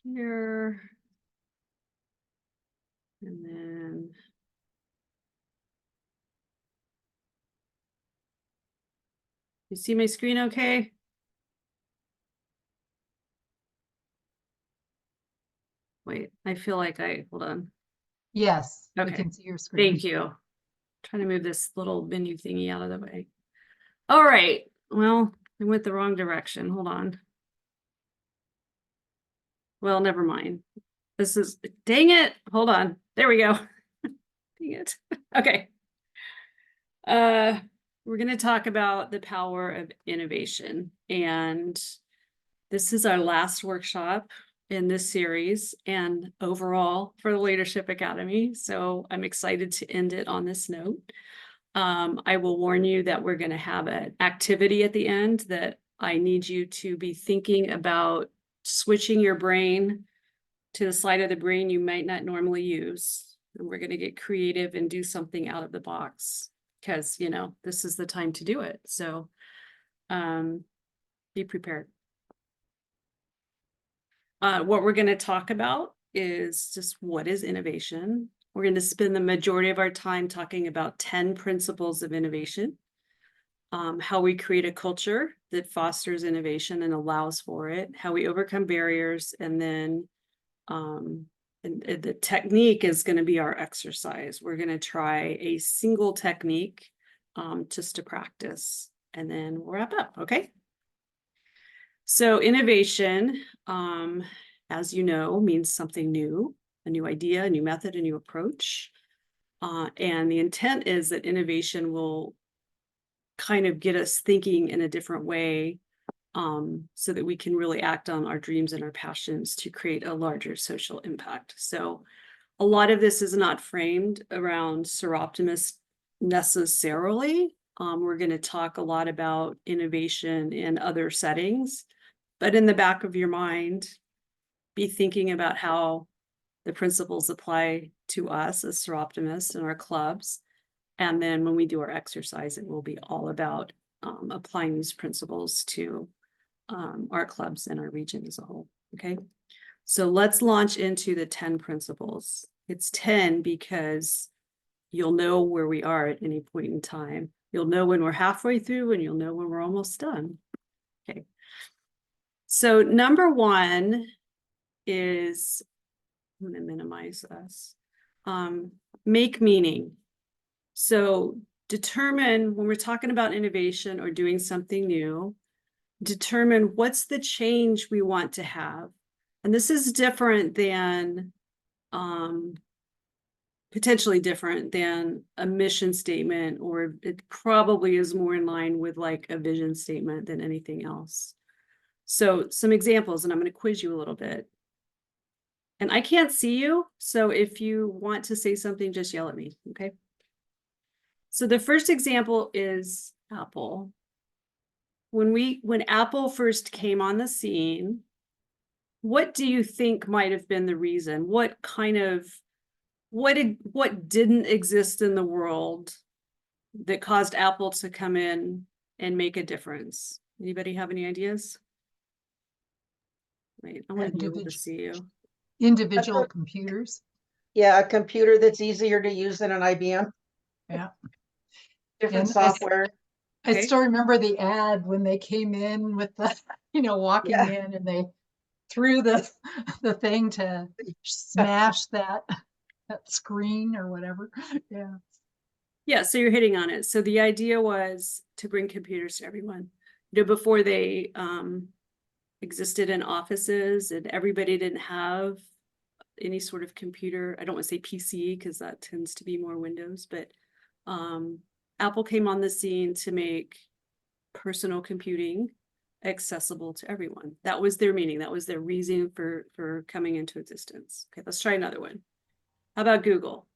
here. And then you see my screen okay? Wait, I feel like hold on. Yes, we Okay. can see your screen. Thank you. Trying to move this little menu thingy out of the way. All right. Well, I went the wrong direction. Hold on. Well, never mind. This is, dang it. Hold on. There we go. Dang it. Okay. We're going to talk about the power of innovation. And this is our last workshop in this series and overall for the Leadership Academy. So I'm excited to end it on this note. I will warn you that we're going to have an activity at the end that I need you to be thinking about switching your brain to the side of the brain you might not normally use. And we're going to get creative and do something out of the box because, you know, this is the time to do it. So be prepared. What we're going to talk about is just what is innovation. We're going to spend the majority of our time talking about 10 principles of innovation, how we create a culture that fosters innovation and allows for it, how we overcome barriers, and then and the technique is going to be our exercise. We're going to try a single technique just to practice, and then we'll wrap up, okay? So innovation, as you know, means something new, a new idea, a new method, a new approach. And the intent is that innovation will kind of get us thinking in a different way so that we can really act on our dreams and our passions to create a larger social impact. So a lot of this is not framed around Seroptimus necessarily. We're going to talk a lot about innovation in other settings, but in the back of your mind, be thinking about how the principles apply to us as Seroptimists and our clubs. And then when we do our exercise, it will be all about applying these principles to our clubs and our region as a whole. Okay, so let's launch into the 10 principles. It's 10 because you'll know where we are at any point in time. You'll know when we're halfway through and you'll know when we're almost done. Okay, so number one is, I'm going to minimize this, make meaning. So determine when we're talking about innovation or doing something new, determine what's the change we want to have. And this is different than, potentially different than a mission statement, or it probably is more in line with like a vision statement than anything else. So some examples, and I'm going to quiz you a little bit. And I can't see you, so if you want to say something, just yell at me, okay? So the first example is Apple. When Apple first came on the scene, what do you think might have been the reason? What didn't exist in the world that caused Apple to come in and make a difference? Anybody have any ideas? Wait, I want to be able to see you. Individual computers. Yeah, a computer that's easier to use than an IBM. Yeah. Different And software. I still remember the ad when they came in with the, walking in, and they threw the thing to smash that screen or whatever. Yeah. Yeah, so you're hitting on it. So the idea was to bring computers to everyone. Before they existed in offices and everybody didn't have any sort of computer. I don't want to say PC because that tends to be more Windows, but Apple came on the scene to make personal computing accessible to everyone. That was their meaning. That was their reason for coming into existence. Okay, let's try another one. How about Google?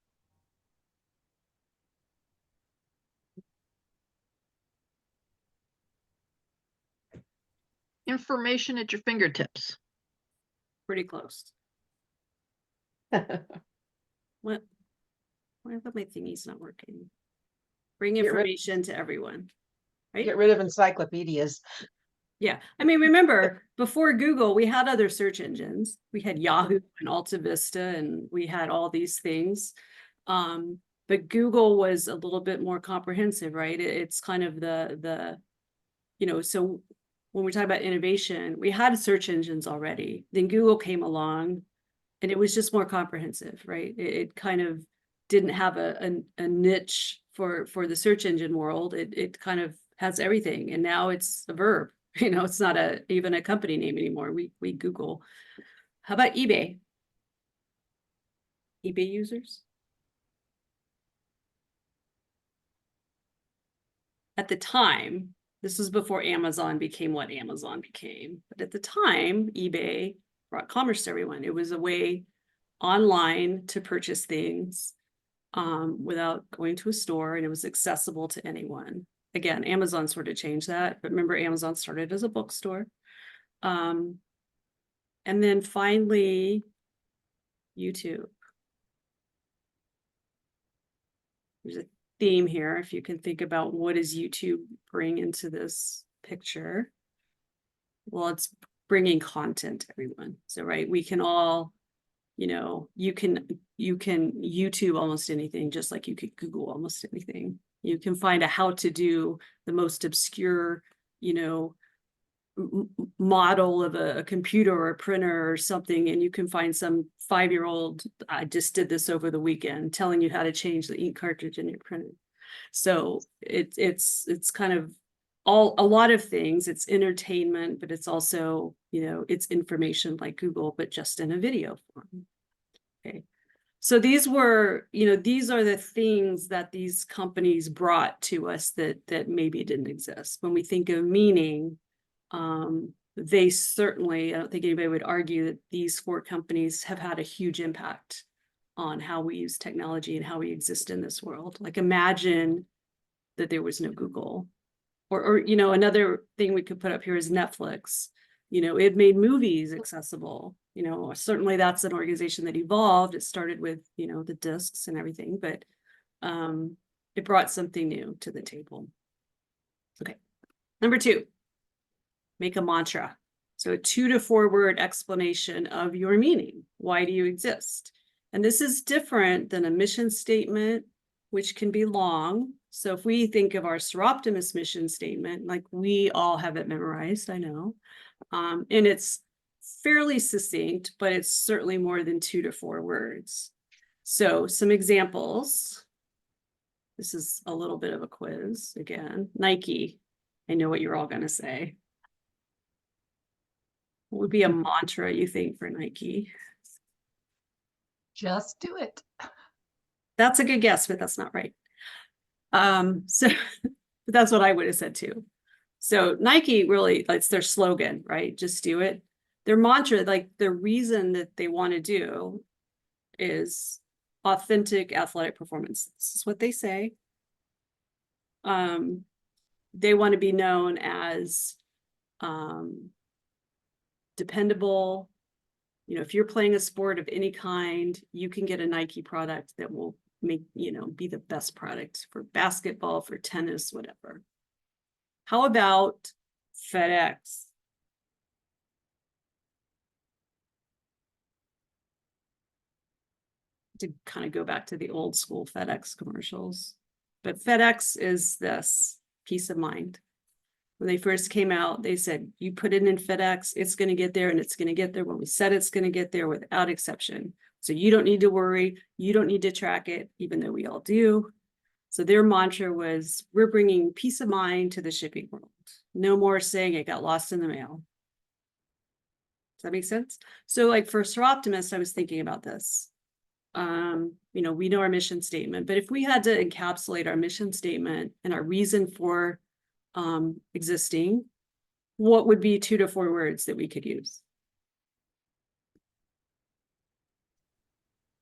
Information at your fingertips. Pretty close. What? Why my thingy's not working? Bring information to everyone. Right? Get rid of encyclopedias. Yeah, I mean, remember, before Google, we had other search engines. We had Yahoo and Alta Vista, and we had all these things. But Google was a little bit more comprehensive, right? It's kind of so when we talk about innovation, we had search engines already. Then Google came along, and it was just more comprehensive, right? It kind of didn't have a niche for the search engine world. It kind of has everything, and now it's a verb. It's not even a company name anymore. We Google. How about eBay? eBay users? At the time, this was before Amazon became what Amazon became. But at the time, eBay brought commerce to everyone. It was a way online to purchase things without going to a store, and it was accessible to anyone. Again, Amazon sort of changed that, but remember, Amazon started as a bookstore. And then finally, YouTube. There's a theme here. If you can think about what does YouTube bring into this picture? Well, it's bringing content to everyone. So, right, we can all, you can YouTube almost anything, just like you could Google almost anything. You can find a how to do the most obscure, model of a computer or a printer or something, and you can find some 5-year-old, I just did this over the weekend, telling you how to change the ink cartridge in your printer. So it's kind of a lot of things. It's entertainment, but it's also, it's information like Google, but just in a video form. Okay. So these are the things that these companies brought to us that maybe didn't exist. When we think of meaning, they certainly, I don't think anybody would argue that these 4 companies have had a huge impact on how we use technology and how we exist in this world. Like, imagine that there was no Google, or another thing we could put up here is Netflix. It made movies accessible. Certainly that's an organization that evolved. It started with, the discs and everything, but it brought something new to the table. Okay. Number 2, make a mantra. So a 2 to 4 word explanation of your meaning. Why do you exist? And this is different than a mission statement, which can be long. So if we think of our Seroptimus mission statement, like, we all have it memorized, I know. And it's fairly succinct, but it's certainly more than 2 to 4 words. So some examples. This is a little bit of a quiz again. Nike. I know what you're all going to say. What would be a mantra, you think, for Nike? Just do it. That's a good guess, but that's not right. So that's what I would have said too. So Nike really, it's their slogan, right? Just do it. Their mantra, like, the reason that they want to do is authentic athletic performance. This is what they say. They want to be known as dependable. If you're playing a sport of any kind, you can get a Nike product that will make, be the best product for basketball, for tennis, whatever. How about FedEx? To kind of go back to the old school FedEx commercials, but FedEx is this: peace of mind. When they first came out, they said, you put it in FedEx, it's going to get there, and it's going to get there when we said it's going to get there, without exception. So you don't need to worry. You don't need to track it, even though we all do. So their mantra was, we're bringing peace of mind to the shipping world. No more saying it got lost in the mail. Does that make sense? So, like, for Seroptimus, I was thinking about this. We know our mission statement, but if we had to encapsulate our mission statement and our reason for existing, what would be 2 to 4 words that we could use?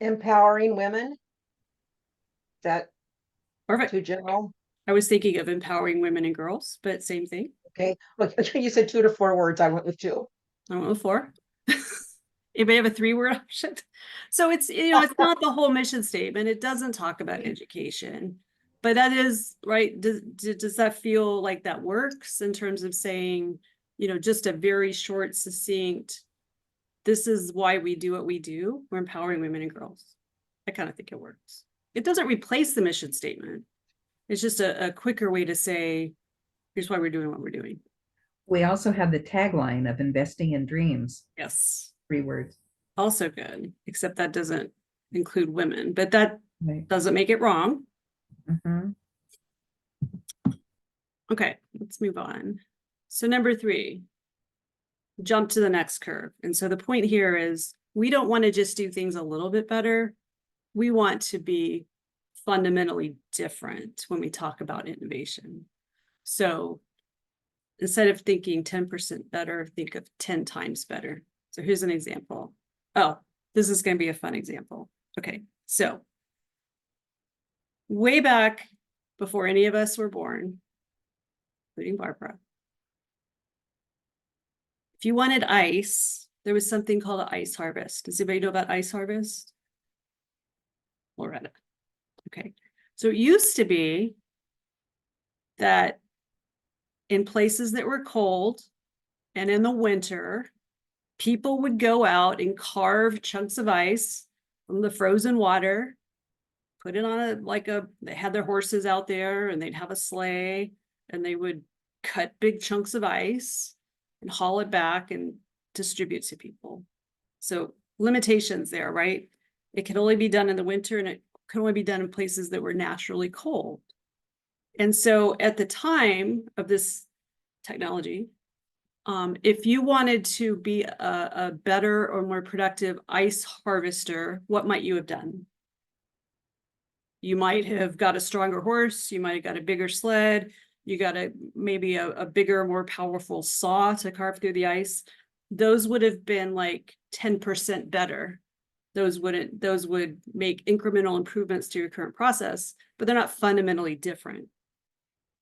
Empowering women. Is that Perfect. too general? I was thinking of empowering women and girls, but same thing. Okay. Look, you said 2 to 4 words. I went with 2. I went with 4. Anybody have a 3-word option? So it's, it's not the whole mission statement. It doesn't talk about education, but that is right. Does that feel like that works in terms of saying, just a very short, succinct, this is why we do what we do. We're empowering women and girls. I kind of think it works. It doesn't replace the mission statement. It's just a quicker way to say, here's why we're doing what we're doing. We also have the tagline of investing in dreams. Yes. 3 words. Also good, except that doesn't include women, but that Right. doesn't make it wrong. Mhm. Okay, let's move on. So number 3, jump to the next curve. And so the point here is we don't want to just do things a little bit better. We want to be fundamentally different when we talk about innovation. So instead of thinking 10% better, think of 10 times better. So here's an example. Oh, this is going to be a fun example. Okay, so way back before any of us were born, including Barbara, if you wanted ice, there was something called an ice harvest. Does anybody know about ice harvest? Loretta. Okay, so it used to be that in places that were cold and in the winter, people would go out and carve chunks of ice from the frozen water, put it on they had their horses out there and they'd have a sleigh and they would cut big chunks of ice and haul it back and distribute to people. So limitations there, right? It can only be done in the winter and it can only be done in places that were naturally cold. And so at the time of this technology, if you wanted to be a better or more productive ice harvester, what might you have done? You might have got a stronger horse, you might have got a bigger sled, you got maybe a bigger, more powerful saw to carve through the ice. Those would have been like 10% better. Those would make incremental improvements to your current process, but they're not fundamentally different.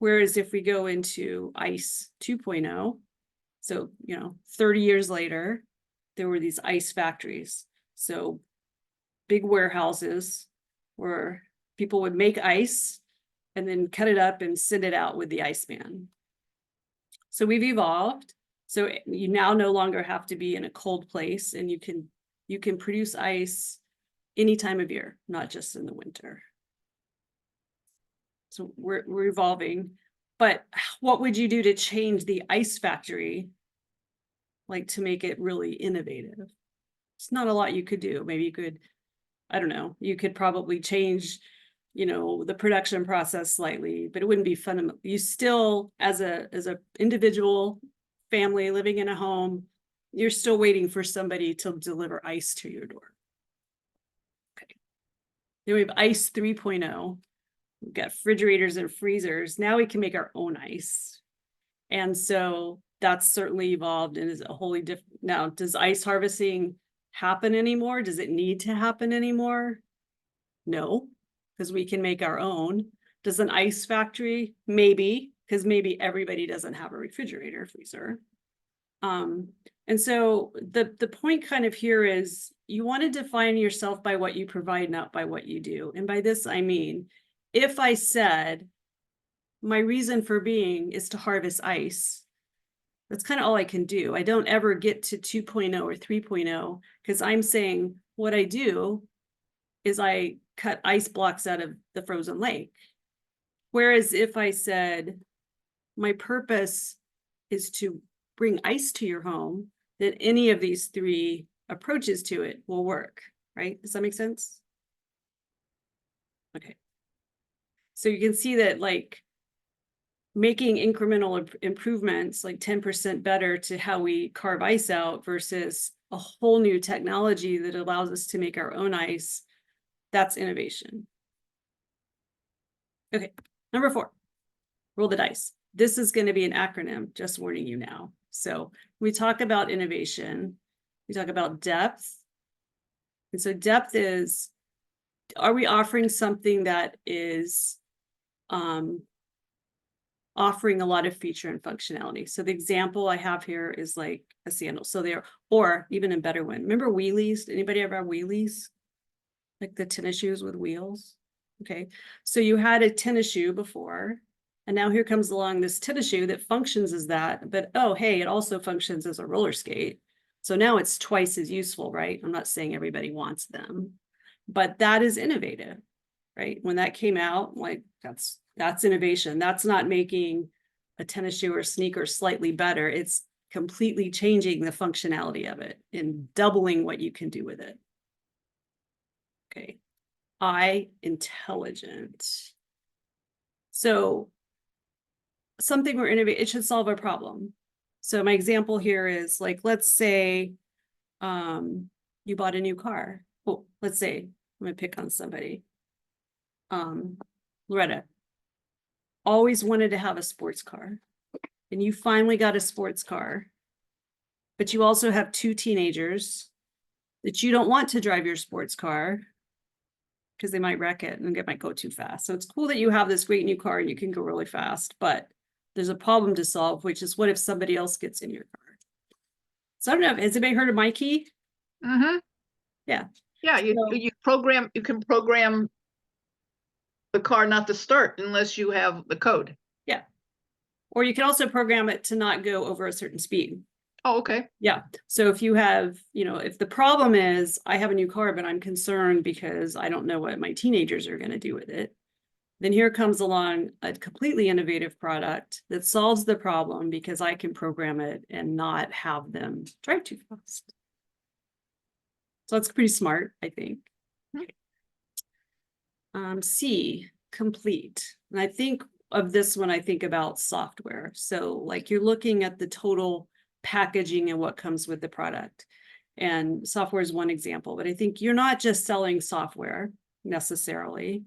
Whereas if we go into ICE 2.0, so, 30 years later, there were these ice factories. So big warehouses where people would make ice and then cut it up and send it out with the Iceman. So we've evolved. So you now no longer have to be in a cold place and you can produce ice any time of year, not just in the winter. So we're evolving. But what would you do to change the ice factory, like to make it really innovative? It's not a lot you could do. Maybe you could, I don't know, you could probably change, the production process slightly, but it wouldn't be fundamental. You still, as a individual family living in a home, you're still waiting for somebody to deliver ice to your door. Okay. Then we have ICE 3.0. We've got refrigerators and freezers. Now we can make our own ice. And so that's certainly evolved and is a wholly different. Now, does ice harvesting happen anymore? Does it need to happen anymore? No, because we can make our own. Does an ice factory? Maybe, because maybe everybody doesn't have a refrigerator, freezer. And so the point kind of here is you want to define yourself by what you provide, not by what you do. And by this, I mean, if I said, my reason for being is to harvest ice, that's kind of all I can do. I don't ever get to 2.0 or 3.0 because I'm saying what I do is I cut ice blocks out of the frozen lake. Whereas if I said, my purpose is to bring ice to your home, then any of these 3 approaches to it will work, right? Does that make sense? Okay. So you can see that like making incremental improvements, like 10% better to how we carve ice out versus a whole new technology that allows us to make our own ice, that's innovation. Okay, number 4, roll the dice. This is going to be an acronym, just warning you now. So we talk about innovation, we talk about depth. And so depth is, are we offering something that is offering a lot of feature and functionality? So the example I have here is like a sandal. So there, or even a better one. Remember wheelies? Anybody ever have wheelies? Like the tennis shoes with wheels? Okay. So you had a tennis shoe before And now here comes along this tennis shoe that functions as that, but oh, hey, it also functions as a roller skate. So now it's twice as useful, right? I'm not saying everybody wants them, but that is innovative, right? When that came out, like that's innovation. That's not making a tennis shoe or sneaker slightly better. It's completely changing the functionality of it and doubling what you can do with it. Okay. Intelligent. So something we're innovating, it should solve a problem. So my example here is like, let's say you bought a new car. Oh, let's say, I'm gonna pick on somebody. Loretta always wanted to have a sports car, and you finally got a sports car, but you also have 2 teenagers that you don't want to drive your sports car because they might wreck it and it might go too fast. So it's cool that you have this great new car and you can go really fast, but there's a problem to solve, which is what if somebody else gets in your car? So I don't know, has anybody heard of my key? Mm-hmm. Yeah. Yeah, you can program the car not to start unless you have the code. Yeah. Or you can also program it to not go over a certain speed. Oh, okay. Yeah. So if you have, if the problem is I have a new car, but I'm concerned because I don't know what my teenagers are going to do with it, then here comes along a completely innovative product that solves the problem because I can program it and not have them drive too fast. So it's pretty smart, I think. C, complete. And I think of this when I think about software. So like you're looking at the total packaging and what comes with the product. And software is one example, but I think you're not just selling software necessarily.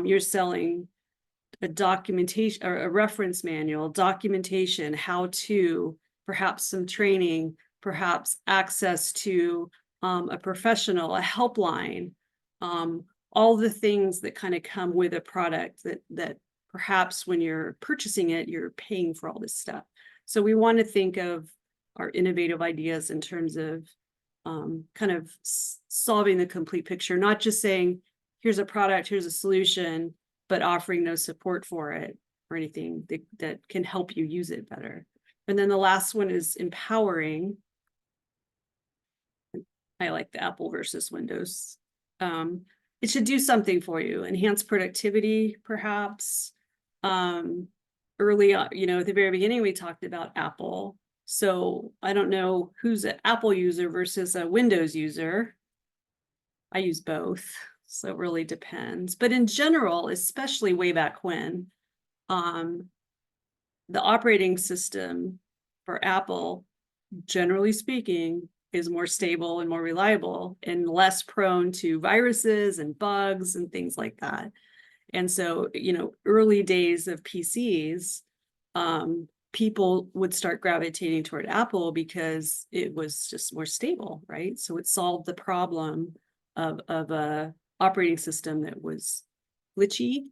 You're selling a documentation or a reference manual, documentation, how to, perhaps some training, perhaps access to a professional, a helpline, all the things that kind of come with a product that perhaps when you're purchasing it, you're paying for all this stuff. So we want to think of our innovative ideas in terms of kind of solving the complete picture, not just saying, here's a product, here's a solution, but offering no support for it or anything that can help you use it better. And then the last one is empowering. I like the Apple versus Windows. It should do something for you, enhance productivity, perhaps. Early on, at the very beginning, we talked about Apple. So I don't know who's an Apple user versus a Windows user. I use both, so it really depends. But in general, especially way back when, the operating system for Apple, generally speaking, is more stable and more reliable and less prone to viruses and bugs and things like that. And so, early days of PCs, people would start gravitating toward Apple because it was just more stable, right? So it solved the problem of a operating system that was glitchy,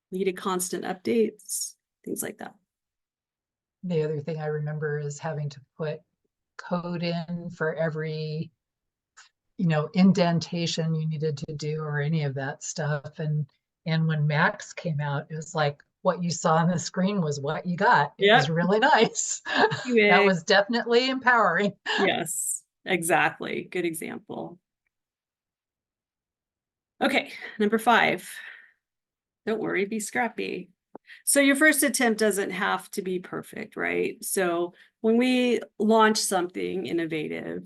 needed constant updates, things like that. The other thing I remember is having to put code in for every indentation you needed to do or any of that stuff. And when Macs came out, it was like what you saw on the screen was what you got. It was really nice. That was definitely empowering. Yes, exactly. Good example. Okay, number 5. Don't worry, be scrappy. So your first attempt doesn't have to be perfect, right? So when we launch something innovative,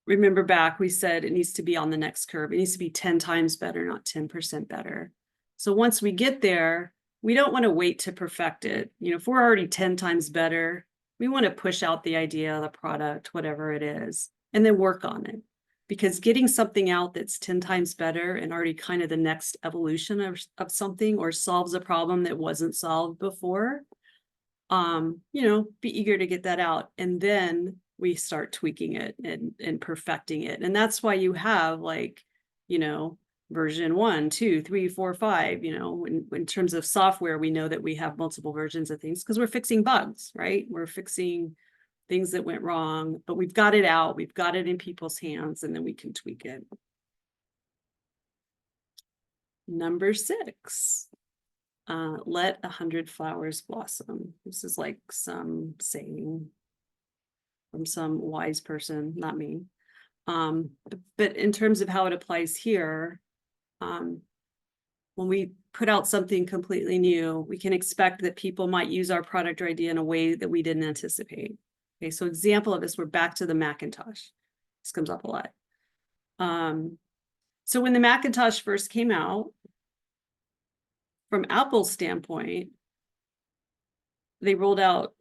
remember back, we said it needs to be on the next curve. It needs to be 10 times better, not 10% better. So once we get there, we don't want to wait to perfect it. If we're already 10 times better, we want to push out the idea, the product, whatever it is, and then work on it. Because getting something out that's 10 times better and already kind of the next evolution of something or solves a problem that wasn't solved before, be eager to get that out. And then we start tweaking it and perfecting it. And that's why you have version 1, 2, 3, 4, 5, in terms of software, we know that we have multiple versions of things because we're fixing bugs, right? We're fixing things that went wrong, but we've got it out, we've got it in people's hands, and then we can tweak it. Number 6, let 100 flowers blossom. This is like some saying from some wise person, not me. But in terms of how it applies here, when we put out something completely new, we can expect that people might use our product or idea in a way that we didn't anticipate. Okay, so example of this, we're back to the Macintosh. This comes up a lot. So when the Macintosh first came out, from Apple's standpoint, they rolled out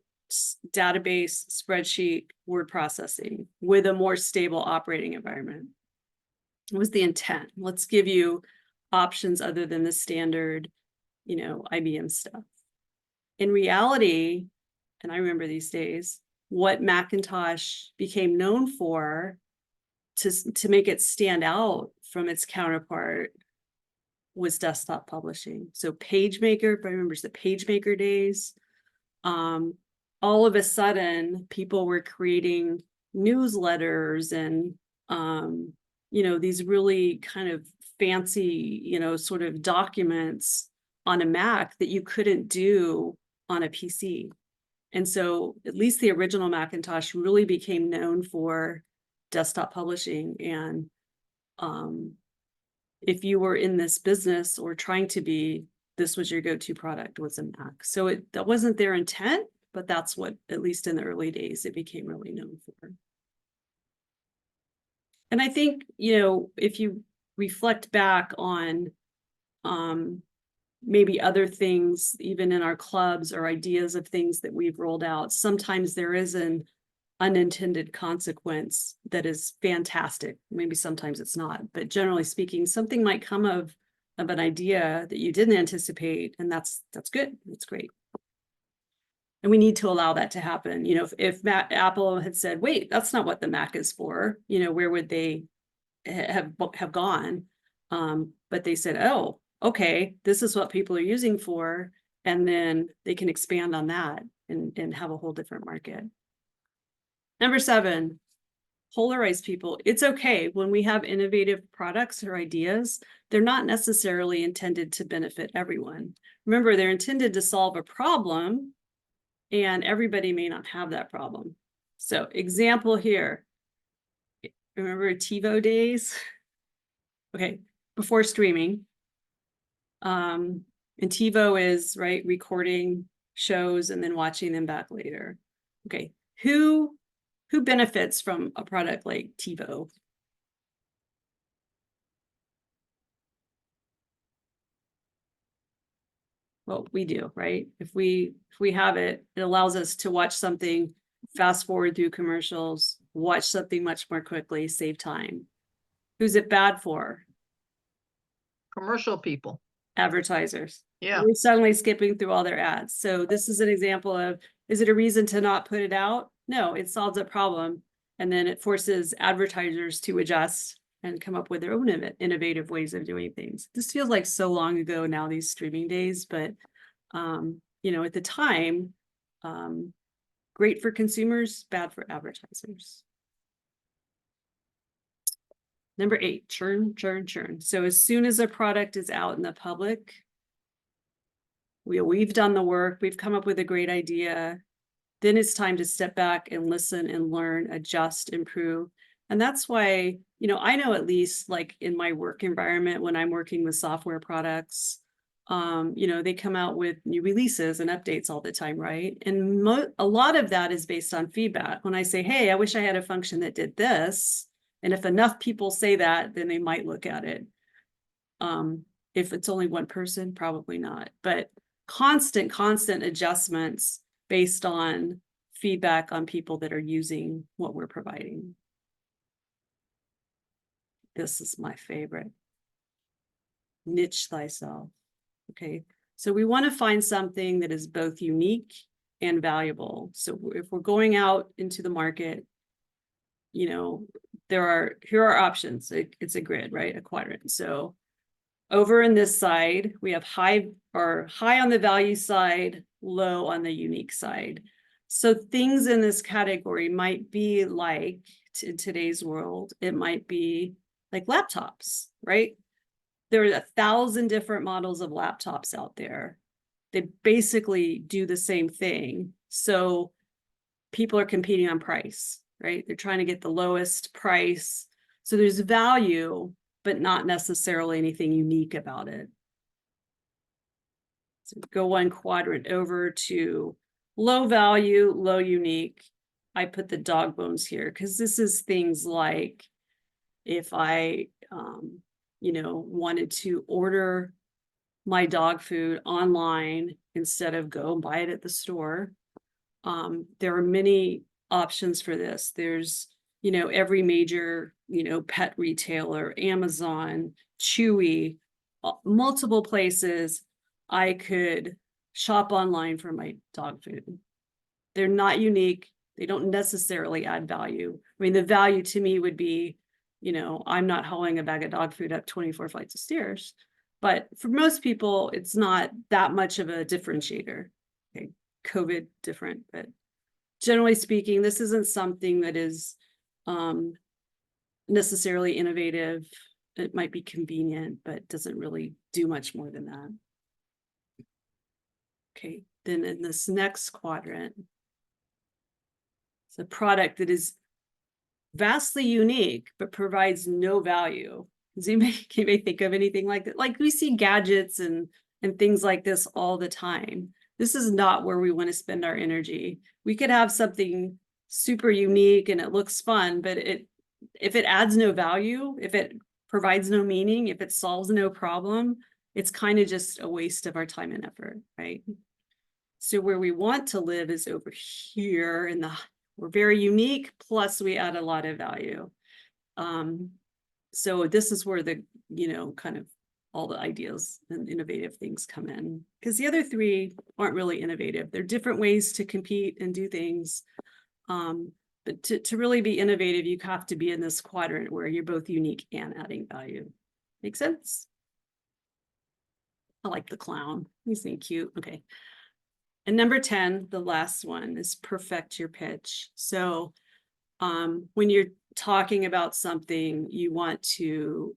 database, spreadsheet, word processing with a more stable operating environment. What was the intent? Let's give you options other than the standard, IBM stuff. In reality, and I remember these days, what Macintosh became known for to make it stand out from its counterpart was desktop publishing. So PageMaker, if I remember the PageMaker days, all of a sudden people were creating newsletters and, these really kind of fancy, sort of documents on a Mac that you couldn't do on a PC. And so at least the original Macintosh really became known for desktop publishing. And if you were in this business or trying to be, this was your go-to product, was a Mac. So that wasn't their intent, but that's what, at least in the early days, it became really known for. And I think, if you reflect back on maybe other things, even in our clubs or ideas of things that we've rolled out, sometimes there is an unintended consequence that is fantastic. Maybe sometimes it's not, but generally speaking, something might come of an idea that you didn't anticipate, and that's good. That's great. And we need to allow that to happen. If Apple had said, wait, that's not what the Mac is for, where would they have gone? But they said, oh, okay, this is what people are using for, and then they can expand on that and have a whole different market. Number 7, polarize people. It's okay when we have innovative products or ideas, they're not necessarily intended to benefit everyone. Remember, they're intended to solve a problem, and everybody may not have that problem. So example here, remember TiVo days? Okay, before streaming. And TiVo is, right, recording shows and then watching them back later. Okay, who benefits from a product like TiVo? Well, we do, right? If we have it, it allows us to watch something, fast forward through commercials, watch something much more quickly, save time. Who's it bad for? Commercial people. Advertisers. Yeah. We're suddenly skipping through all their ads. So this is an example of, is it a reason to not put it out? No, it solves a problem. And then it forces advertisers to adjust and come up with their own innovative ways of doing things. This feels like so long ago now, these streaming days, but at the time, great for consumers, bad for advertisers. Number 8, churn, churn, churn. So as soon as a product is out in the public, we've done the work, we've come up with a great idea, then it's time to step back and listen and learn, adjust, improve. And that's why, I know at least like in my work environment, when I'm working with software products, they come out with new releases and updates all the time, right? And a lot of that is based on feedback. When I say, hey, I wish I had a function that did this, and if enough people say that, then they might look at it. If it's only one person, probably not. But constant adjustments based on feedback on people that are using what we're providing. This is my favorite. Niche thyself. Okay, so we want to find something that is both unique and valuable. So if we're going out into the market, here are options. It's a grid, right? A quadrant. So over in this side, we have high on the value side, low on the unique side. So things in this category might be like, in today's world, it might be like laptops, right? there are 1,000 different models of laptops out there. They basically do the same thing. So people are competing on price, right? They're trying to get the lowest price. So there's value, but not necessarily anything unique about it. So go one quadrant over to low value, low unique. I put the dog bones here because this is things like if I, wanted to order my dog food online instead of go and buy it at the store. There are many options for this. There's, every major, pet retailer, Amazon, Chewy, multiple places I could shop online for my dog food. They're not unique. They don't necessarily add value. I mean, the value to me would be, I'm not hauling a bag of dog food up 24 flights of stairs. But for most people, it's not that much of a differentiator. Okay, COVID different, but generally speaking, this isn't something that is necessarily innovative. It might be convenient, but doesn't really do much more than that. Okay, then in this next quadrant, it's a product that is vastly unique, but provides no value. Does anybody think of anything like that? Like we see gadgets and things like this all the time. This is not where we want to spend our energy. We could have something super unique and it looks fun, but if it adds no value, if it provides no meaning, if it solves no problem, it's kind of just a waste of our time and effort, right? So where we want to live is over here in we're very unique, plus we add a lot of value. So this is where the, kind of all the ideas and innovative things come in, because the other three aren't really innovative. They're different ways to compete and do things. But to really be innovative, you have to be in this quadrant where you're both unique and adding value. Make sense? I like the clown. He's being cute. Okay. And number 10, the last one, is perfect your pitch. So when you're talking about something, you want to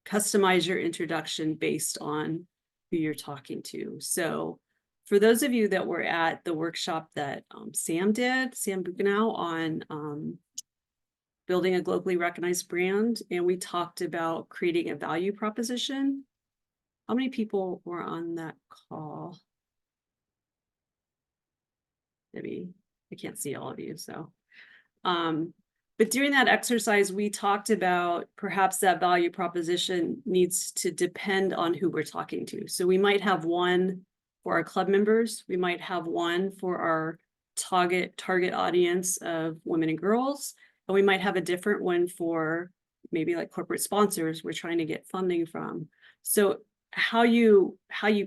customize your introduction based on who you're talking to. So for those of you that were at the workshop that Sam Buchanow on building a globally recognized brand, and we talked about creating a value proposition. How many people were on that call? Maybe I can't see all of you, so. But during that exercise, we talked about perhaps that value proposition needs to depend on who we're talking to. So we might have one for our club members. We might have one for our target audience of women and girls. And we might have a different one for maybe like corporate sponsors we're trying to get funding from. So how you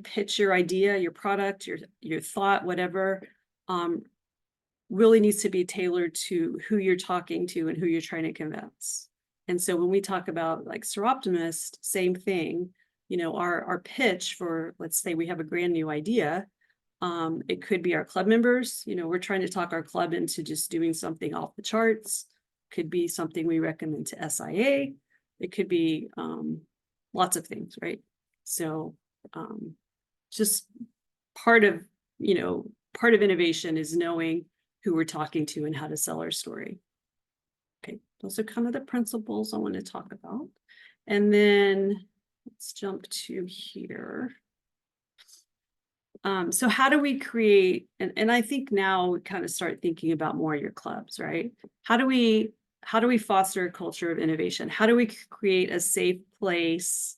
pitch your idea, your product, your thought, whatever, really needs to be tailored to who you're talking to and who you're trying to convince. And so when we talk about like Seroptimist, same thing, our pitch for, let's say we have a brand new idea. It could be our club members, we're trying to talk our club into just doing something off the charts. Could be something we recommend to SIA. It could be lots of things, right? So just part of innovation is knowing who we're talking to and how to sell our story. Okay, those are kind of the principles I want to talk about. And then let's jump to here. So how do we create, and I think now we kind of start thinking about more your clubs, right? How do we foster a culture of innovation? How do we create a safe place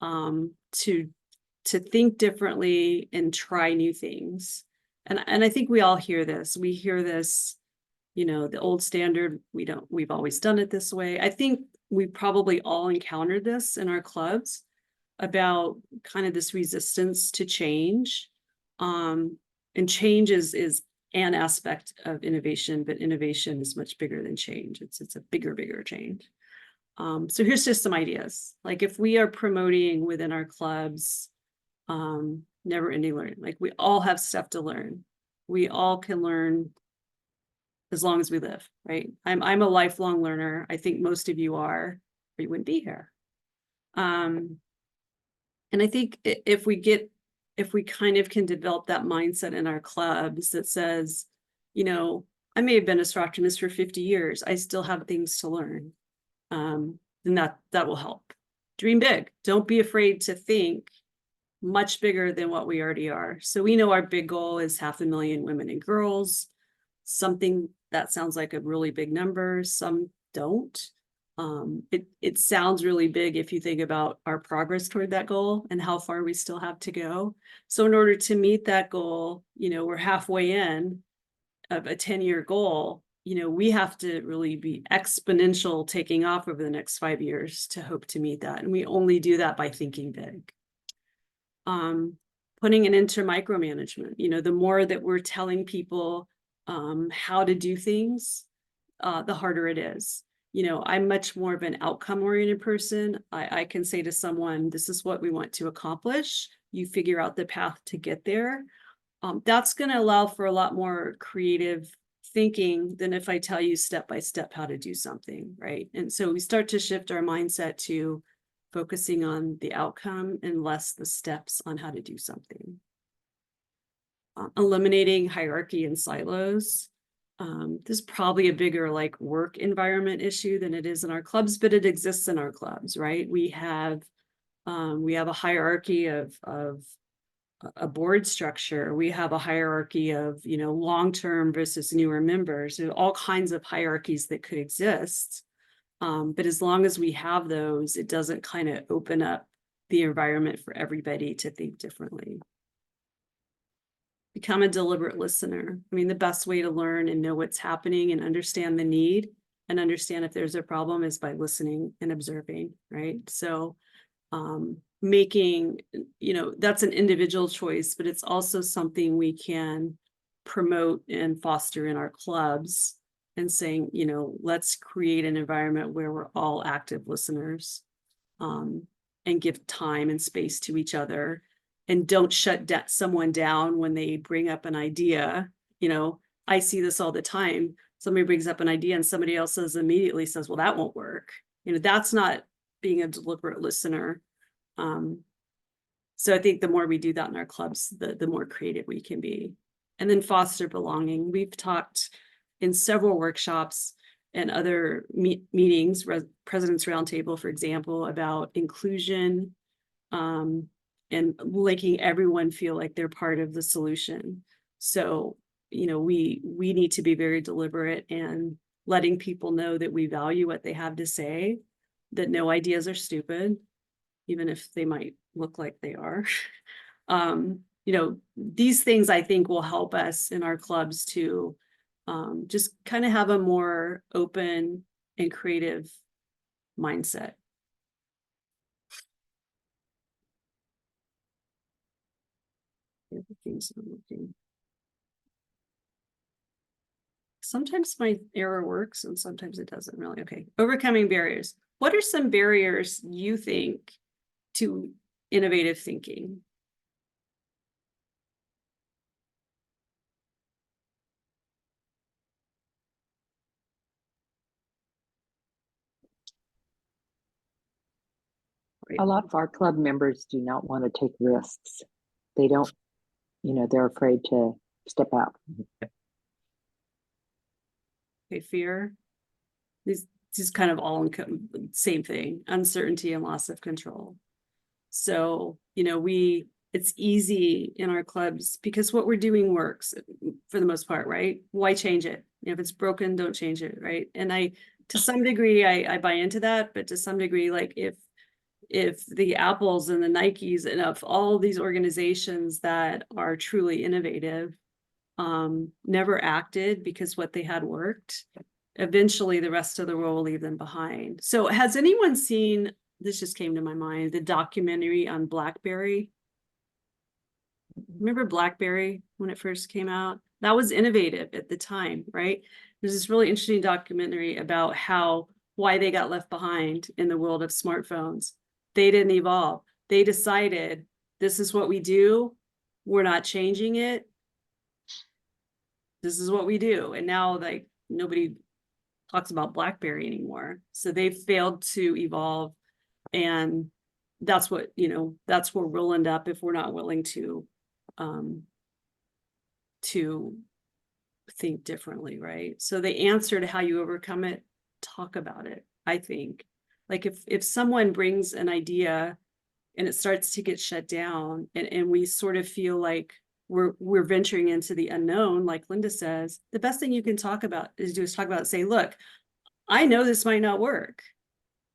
to think differently and try new things? And I think we all hear this. We hear this, the old standard, we've always done it this way. I think we probably all encountered this in our clubs about kind of this resistance to change. And change is an aspect of innovation, but innovation is much bigger than change. It's a bigger change. So here's just some ideas. Like if we are promoting within our clubs, never ending learning, like we all have stuff to learn. We all can learn as long as we live, right? I'm a lifelong learner. I think most of you are, or you wouldn't be here. And I think if we kind of can develop that mindset in our clubs that says, you know, I may have been a Sroctonist for 50 years, I still have things to learn. Then that will help. Dream big. Don't be afraid to think much bigger than what we already are. So we know our big goal is 500,000 women and girls. Something that sounds like a really big number. Some don't. It sounds really big if you think about our progress toward that goal and how far we still have to go. So in order to meet that goal, you know, we're halfway in of a 10-year goal. You know, we have to really be exponential taking off over the next 5 years to hope to meet that. And we only do that by thinking big. Putting it into micromanagement, you know, the more that we're telling people how to do things, the harder it is. You know, I'm much more of an outcome-oriented person. I can say to someone, this is what we want to accomplish. You figure out the path to get there. That's going to allow for a lot more creative thinking than if I tell you step by step how to do something, right? And so we start to shift our mindset to focusing on the outcome and less the steps on how to do something. Eliminating hierarchy and silos. This is probably a bigger like work environment issue than it is in our clubs, but it exists in our clubs, right? We have a hierarchy of a board structure. We have a hierarchy of, you know, long-term versus newer members. There are all kinds of hierarchies that could exist. But as long as we have those, it doesn't kind of open up the environment for everybody to think differently. Become a deliberate listener. I mean, the best way to learn and know what's happening and understand the need and understand if there's a problem is by listening and observing, right? So making, you know, that's an individual choice, but it's also something we can promote and foster in our clubs and saying, you know, let's create an environment where we're all active listeners and give time and space to each other. And don't shut someone down when they bring up an idea. You know, I see this all the time. Somebody brings up an idea and somebody else immediately says, well, that won't work. You know, that's not being a deliberate listener. So I think the more we do that in our clubs, the more creative we can be. And then foster belonging. We've talked in several workshops and other meetings, President's Roundtable, for example, about inclusion, and making everyone feel like they're part of the solution. So, you know, we need to be very deliberate and letting people know that we value what they have to say, that no ideas are stupid, even if they might look like they are. You know, these things I think will help us in our clubs to just kind of have a more open and creative mindset. Sometimes my error works and sometimes it doesn't really. Okay. Overcoming barriers. What are some barriers you think to innovative thinking? A lot of our club members do not want to take risks. They don't, they're afraid to step out. Okay, fear. These kind of all same thing, uncertainty and loss of control. So, you know, it's easy in our clubs because what we're doing works for the most part, right? Why change it? If it's broken, don't change it, right? And to some degree, I buy into that, but to some degree, like if the Apples and the Nikes and of all these organizations that are truly innovative never acted because what they had worked, eventually the rest of the world will leave them behind. So has anyone seen, this just came to my mind, the documentary on BlackBerry? Remember BlackBerry when it first came out? That was innovative at the time, right? There's this really interesting documentary about why they got left behind in the world of smartphones. They didn't evolve. They decided, this is what we do. We're not changing it. This is what we do. And now like nobody talks about BlackBerry anymore. So they've failed to evolve and that's what, that's where we'll end up if we're not willing to think differently, right? So the answer to how you overcome it, talk about it, I think. Like if someone brings an idea and it starts to get shut down and we sort of feel like we're venturing into the unknown, like Linda says, the best thing you can talk about is talk about it, say, look, I know this might not work.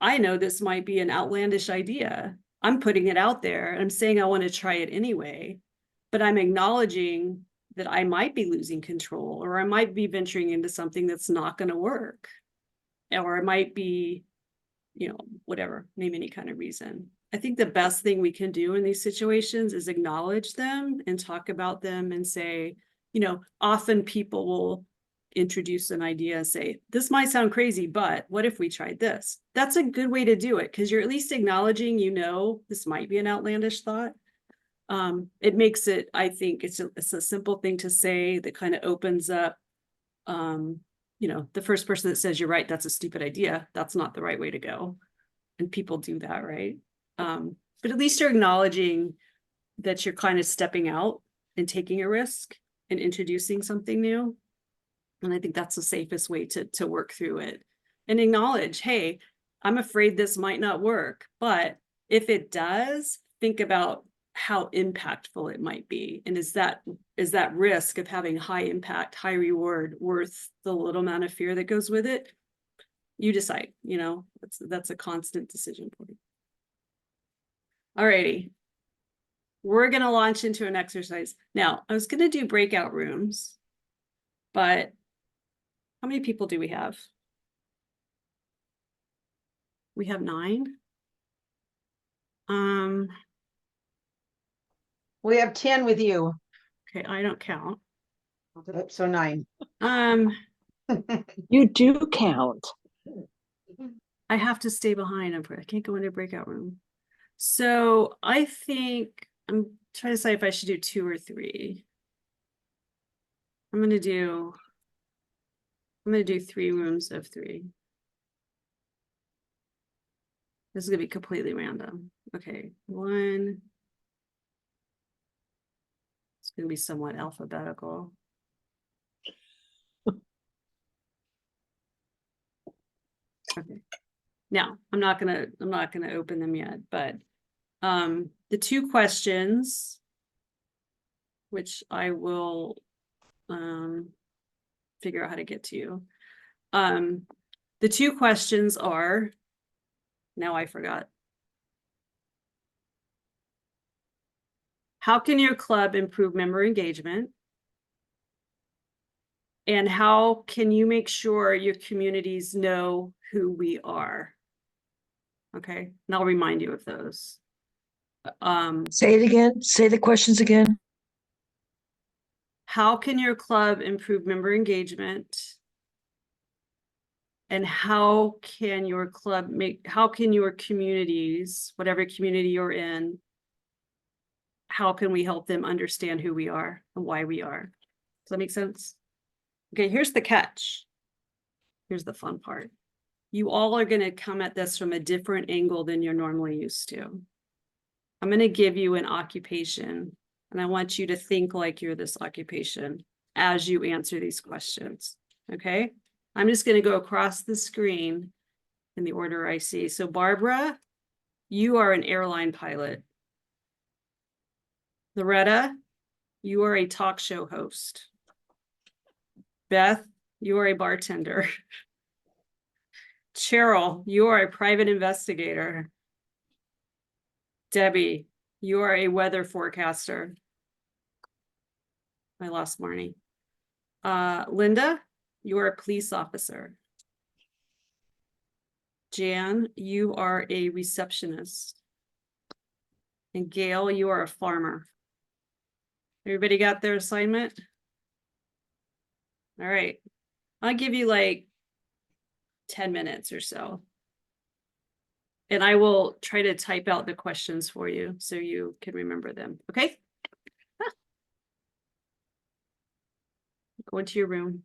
I know this might be an outlandish idea. I'm putting it out there and I'm saying I want to try it anyway, but I'm acknowledging that I might be losing control, or I might be venturing into something that's not going to work, or it might be, whatever, name any kind of reason. I think the best thing we can do in these situations is acknowledge them and talk about them and say, often people will introduce an idea and say, this might sound crazy, but what if we tried this? That's a good way to do it, because you're at least acknowledging, this might be an outlandish thought. It makes it, I think it's a simple thing to say that kind of opens up, the first person that says, you're right, that's a stupid idea. That's not the right way to go. And people do that, right? But at least you're acknowledging that you're kind of stepping out and taking a risk and introducing something new. And I think that's the safest way to work through it, and acknowledge, hey, I'm afraid this might not work, but if it does, think about how impactful it might be. And is that risk of having high impact, high reward worth the little amount of fear that goes with it? You decide, that's a constant decision point. All righty. We're going to launch into an exercise. Now, I was going to do breakout rooms, but how many people do we have? We have 9. We have 10 with you. Okay, I don't count. So 9. You do count. I have to stay behind. I can't go into a breakout room. So I think I'm trying to decide if I should do 2 or 3. I'm gonna do 3 rooms of 3. This is gonna be completely random. Okay, 1. It's gonna be somewhat alphabetical. Okay. Now, I'm not gonna open them yet, but the 2 questions, which I will figure out how to get to you. The 2 questions are, now I forgot. How can your club improve member engagement? And how can you make sure your communities know who we are? Okay, and I'll remind you of those. Say it again. Say the questions again. How can your club improve member engagement? And how can your communities, whatever community you're in, how can we help them understand who we are and why we are? Does that make sense? Okay, here's the catch. Here's the fun part. You all are going to come at this from a different angle than you're normally used to. I'm going to give you an occupation, and I want you to think like you're this occupation as you answer these questions. Okay? I'm just going to go across the screen in the order I see. So Barbara, you are an airline pilot. Loretta, you are a talk show host. Beth, you are a bartender. Cheryl, you are a private investigator. Debbie, you are a weather forecaster. I lost Marnie. Linda, you are a police officer. Jan, you are a receptionist. And Gail, you are a farmer. Everybody got their assignment? All right. I'll give you like 10 minutes or so. And I will try to type out the questions for you so you can remember them. Okay? Go into your room.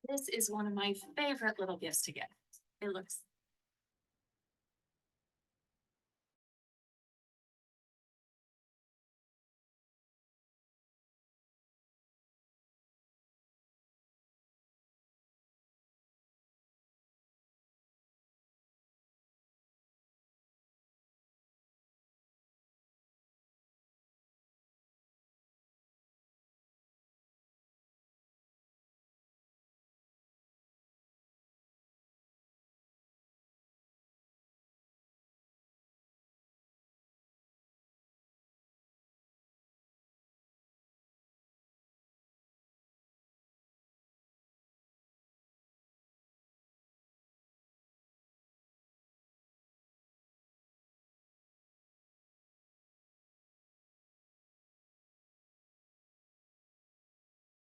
This is one of my favorite little gifts to get. It looks